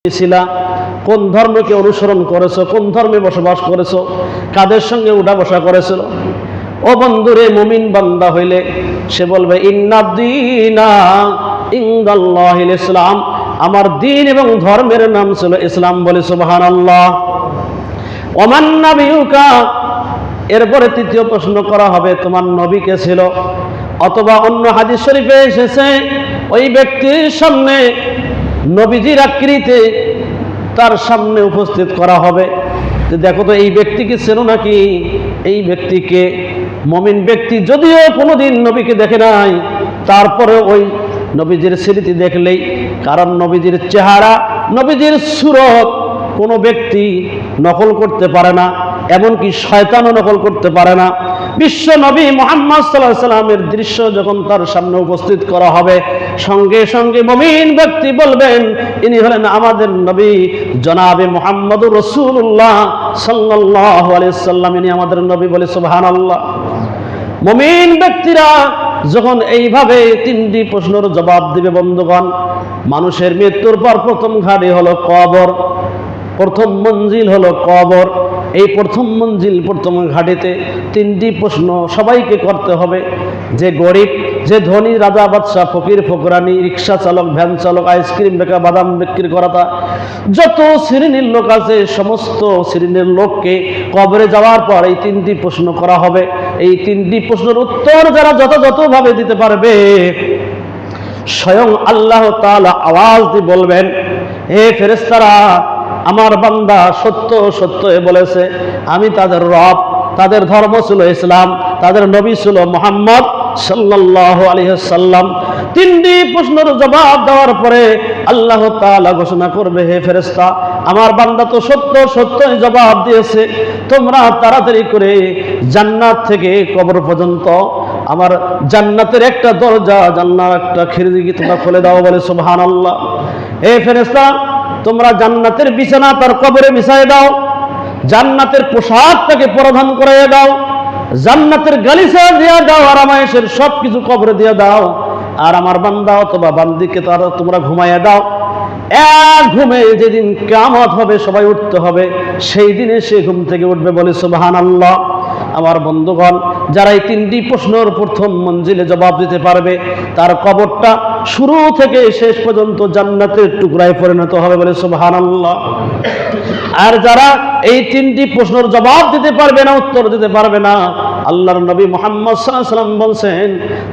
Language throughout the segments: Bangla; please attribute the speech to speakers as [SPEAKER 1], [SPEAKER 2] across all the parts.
[SPEAKER 1] ছিলা, কোন ধর্মকে অনুসরণ করেছো, কোন ধর্মে বসবাস করেছো, কাদের সঙ্গে উঠা বসা করেছিল। ও বন্ধুরে, মুমিন বান্দা হইলে সে বলবে ইন্নাদ্দীনা ইনদাল্লাহিল ইসলাম, আমার দিন এবং ধর্মের নাম ছিল ইসলাম। বলে সুবহানাল্লাহ। ওমান নাবিয়ুকা, এরপরে তৃতীয় প্রশ্ন করা হবে তোমার নবী কে ছিল। অথবা অন্য হাদিস শরীফে এসেছে ওই ব্যক্তির সামনে নবীজির আকৃতিতে তার সামনে উপস্থিত করা হবে যে দেখো তো এই ব্যক্তিকে চেনো নাকি, এই ব্যক্তিকে। মুমিন ব্যক্তি যদিও কোনোদিন নবীকে দেখে নাই, তারপরে ওই নবীজির স্মৃতি দেখলেই, কারণ নবীজির চেহারা, নবীজির সুরত কোনো ব্যক্তি নকল করতে পারে না, এমনকি শয়তানও নকল করতে পারে না। বিশ্ব নবী মুহাম্মদ সাল্লাল্লাহু আলাইহি সাল্লামের দৃশ্য যখন তার সামনে উপস্থিত করা হবে, সঙ্গে সঙ্গে মুমিন ব্যক্তি বলবেন ইনি হলেন আমাদের নবী জনাবে মুহাম্মদুর রাসূলুল্লাহ সাল্লাল্লাহু আলাইহি সাল্লাম, ইনি আমাদের নবী। বলে সুবহানাল্লাহ। মুমিন ব্যক্তিরা যখন এইভাবে তিনটি প্রশ্নের জবাব দিবে বন্ধুগণ, মানুষের মৃত্যুর পর প্রথম ঘাটি হলো কবর, প্রথম মঞ্জিল হলো কবর। এই প্রথম মঞ্জিল, প্রথম ঘাটিতে তিনটি প্রশ্ন সবাইকে করতে হবে। যে গরিব, যে ধনী, রাজা বাদশাহ, ফকির ফকরানি, রিক্সা চালক, ভ্যান চালক, আইসক্রিম বেকা, বাদাম বিক্রি করাতা, যত শ্রেণীর লোক আছে সমস্ত শ্রেণীর লোককে কবরে যাওয়ার পর এই তিনটি প্রশ্ন করা হবে। এই তিনটি প্রশ্নের উত্তর যারা যথাযথভাবে দিতে পারবে, স্বয়ং আল্লাহ তাআলা আওয়াজ দিয়ে বলবেন, হে ফেরেশতারা, আমার বান্দা সত্য সত্য বলেছে, আমি তাদের রব, তাদের ধর্ম ছিল ইসলাম, তাদের নবী ছিল মুহাম্মদ সাল্লাল্লাহু আলাইহি সাল্লাম। তিনটি প্রশ্নের জবাব দেওয়ার পরে আল্লাহ তাআলা ঘোষণা করবে, হে ফেরেশতা, আমার বান্দা তো সত্য সত্যই জবাব দিয়েছে, তোমরা তাড়াতাড়ি করে জান্নাত থেকে কবর পর্যন্ত আমার জান্নাতের একটা দরজা, জান্নাতের একটা খিড়কি তোমরা খুলে দাও। বলে সুবহানাল্লাহ। হে ফেরেশতা, তোমরা জান্নাতের বিছানা তার কবরে বিছায় দাও, জান্নাতের পোশাক তাকে পরিধান করাইয়া দাও, জান্নাতের গালিচা দিয়া দাও, আরামায়েশের সবকিছু কবরে দিয়ে দাও। আর আমার বান্দা অথবা বান্দিকে তারা তোমরা ঘুমাইয়া দাও। এক ঘুমে যেদিন কিয়ামত হবে, সবাই উঠতে হবে, সেই দিনে সে ঘুম থেকে উঠবে। বলে সুবহানাল্লাহ। আমার বন্ধুগণ, যারা এই তিনটি প্রশ্নের প্রথম মঞ্জিলে জবাব দিতে পারবে, তার কবরটা শুরু থেকে শেষ পর্যন্ত জান্নাতের টুকরায় পরিণত হবে। বলে সুবহানাল্লাহ। আর যারা এই তিনটি প্রশ্নের জবাব দিতে পারবে না, উত্তর দিতে পারবে না, আল্লাহর নবী মুহাম্মদ সাল্লাল্লাহু আলাইহি সাল্লাম বলছেন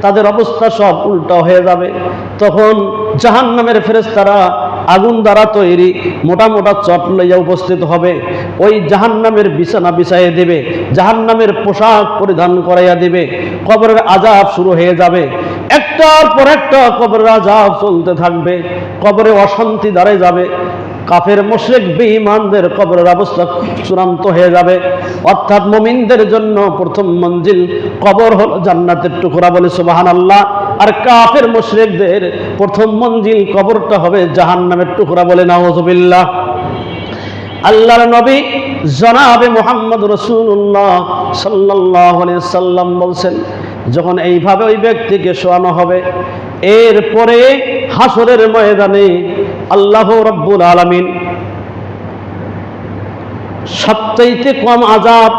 [SPEAKER 1] তাদের অবস্থা সব উল্টা হয়ে যাবে। তখন জাহান্নামের ফেরেশতারা আগুন দ্বারা তৈরি মোটা মোটা চট লইয়া উপস্থিত হবে, ওই জাহান্নামের বিছানা বিছাইয়ে দেবে, জাহান্নামের পোশাক পরিধান করাইয়া দেবে। কবরের আযাব শুরু হয়ে যাবে, একটার পর একটা কবরের আযাব চলতে থাকবে, কবরে অশান্তি দাঁড়ায় যাবে। কাফের মুশরিক বেঈমানদের কবরের অবস্থা চূড়ান্ত হয়ে যাবে। অর্থাৎ মুমিনদের জন্য প্রথম মঞ্জিল কবর হলো জান্নাতের টুকরা। বলে সুবহানাল্লাহ। আর কাফের মুশরিকদের প্রথম মঞ্জিল কবরটা হবে জাহান্নামের টুকরা। বলে নাউযুবিল্লাহ। আল্লাহর নবী জনাবে মুহাম্মদ রাসূলুল্লাহ সাল্লাল্লাহু আলাইহি সাল্লাম বলছেন, যখন এইভাবে ওই ব্যক্তিকে শোয়ানো হবে, এরপরে হাসরের ময়দানে আল্লাহ রাব্বুল আলামিন সবচাইতে কম আযাব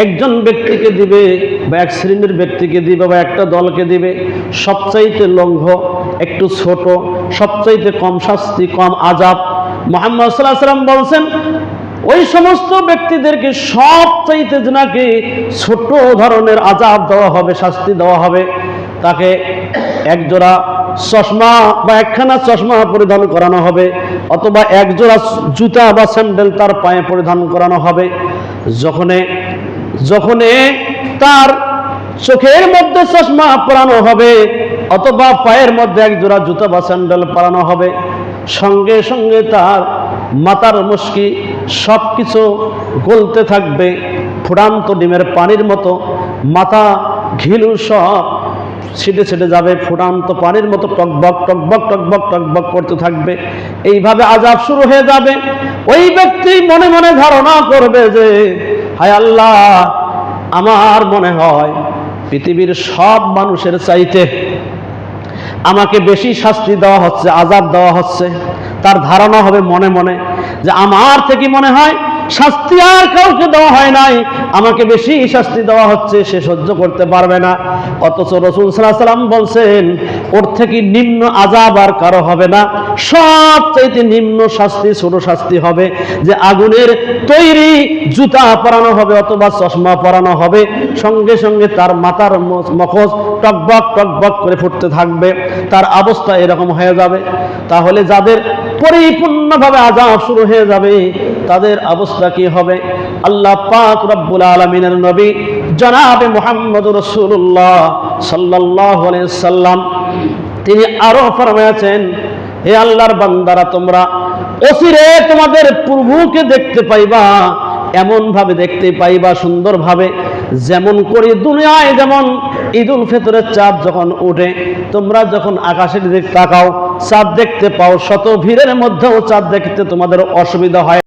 [SPEAKER 1] একজন ব্যক্তিকে দিবে, বা এক শ্রেণীর ব্যক্তিকে দিবে, বা একটা দলকে দিবে। সবচাইতে লঙ্ঘ, একটু ছোট, সবচাইতে কম শাস্তি, কম আযাব। মুহাম্মদ সাল্লাল্লাহু আলাইহি ওয়াসাল্লাম বলছেন ওই সমস্ত ব্যক্তিদেরকে সবচাইতে নাকি ছোট ধরনের আযাব দেওয়া হবে, শাস্তি দেওয়া হবে। তাকে একজোড়া চশমা বা একখানা চশমা পরিধান করানো হবে, অথবা একজোড়া জুতা বা স্যান্ডেল তার পায়ে পরিধান করানো হবে। যখন তার চোখের মধ্যে চশমা পরানো হবে, অথবা পায়ের মধ্যে একজোড়া জুতা বা স্যান্ডেল পরানো হবে, সঙ্গে সঙ্গে তার মাথার মুশকি সবকিছু গলতে থাকবে, ফুটান্ত ডিমের পানির মতো মাথা ঘিলু সব ছিটে ছিটে যাবে, ফুটান্ত পানির মতো টকবক টকবক টকবক টকবক করতে থাকবে। এইভাবে আযাব শুরু হয়ে যাবে। ওই ব্যক্তি মনে মনে ধারণা করবে যে হায় আল্লাহ, আমার মনে হয় পৃথিবীর সব মানুষের চাইতে আমাকে বেশি শাস্তি দেওয়া হচ্ছে, আযাব দেওয়া হচ্ছে। তার ধারণা হবে মনে মনে যে আমার থেকে মনে হয় শাস্তি আর কাউকে দেওয়া হয় নাই, আমাকে বেশি শাস্তি দেওয়া হচ্ছে, সে সহ্য করতে পারবে না। অথচ রাসূল সাল্লাল্লাহু আলাইহি সাল্লাম বলছেন ওর থেকে নিম্ন আযাব আর কারো হবে না, সবচাইতে নিম্ন শাস্তি ছোট শাস্তি হবে যে আগুনের তৈরি জুতা পরানো হবে অথবা চশমা পরানো হবে, সঙ্গে সঙ্গে তার মাথার মগজ টকবক টকবক করে ফুটতে থাকবে, তার অবস্থা এরকম হয়ে যাবে। তাহলে যাদের পরিপূর্ণভাবে আযাব শুরু হয়ে যাবে তাদের অবস্থা কি হবে? আল্লাহ পাক রব্বুল আলামিনের নবী জনাবে মুহাম্মদুর রাসূলুল্লাহ সাল্লাল্লাহু আলাইহি সাল্লাম তিনি আরো ফরমায়াছেন, হে আল্লাহর বান্দারা, তোমরা অচিরে তোমাদের প্রভুকে দেখতে পাইবা, এমন ভাবে দেখতে পাইবা সুন্দরভাবে, যেমন করে দুনিয়ায় যেমন ঈদুল ফিতরের চাঁদ যখন ওঠে তোমরা যখন আকাশের দিকে তাকাও চাঁদ দেখতে পাও, শত ভিড়ের মধ্যেও চাঁদ দেখতে তোমাদের অসুবিধা হয়।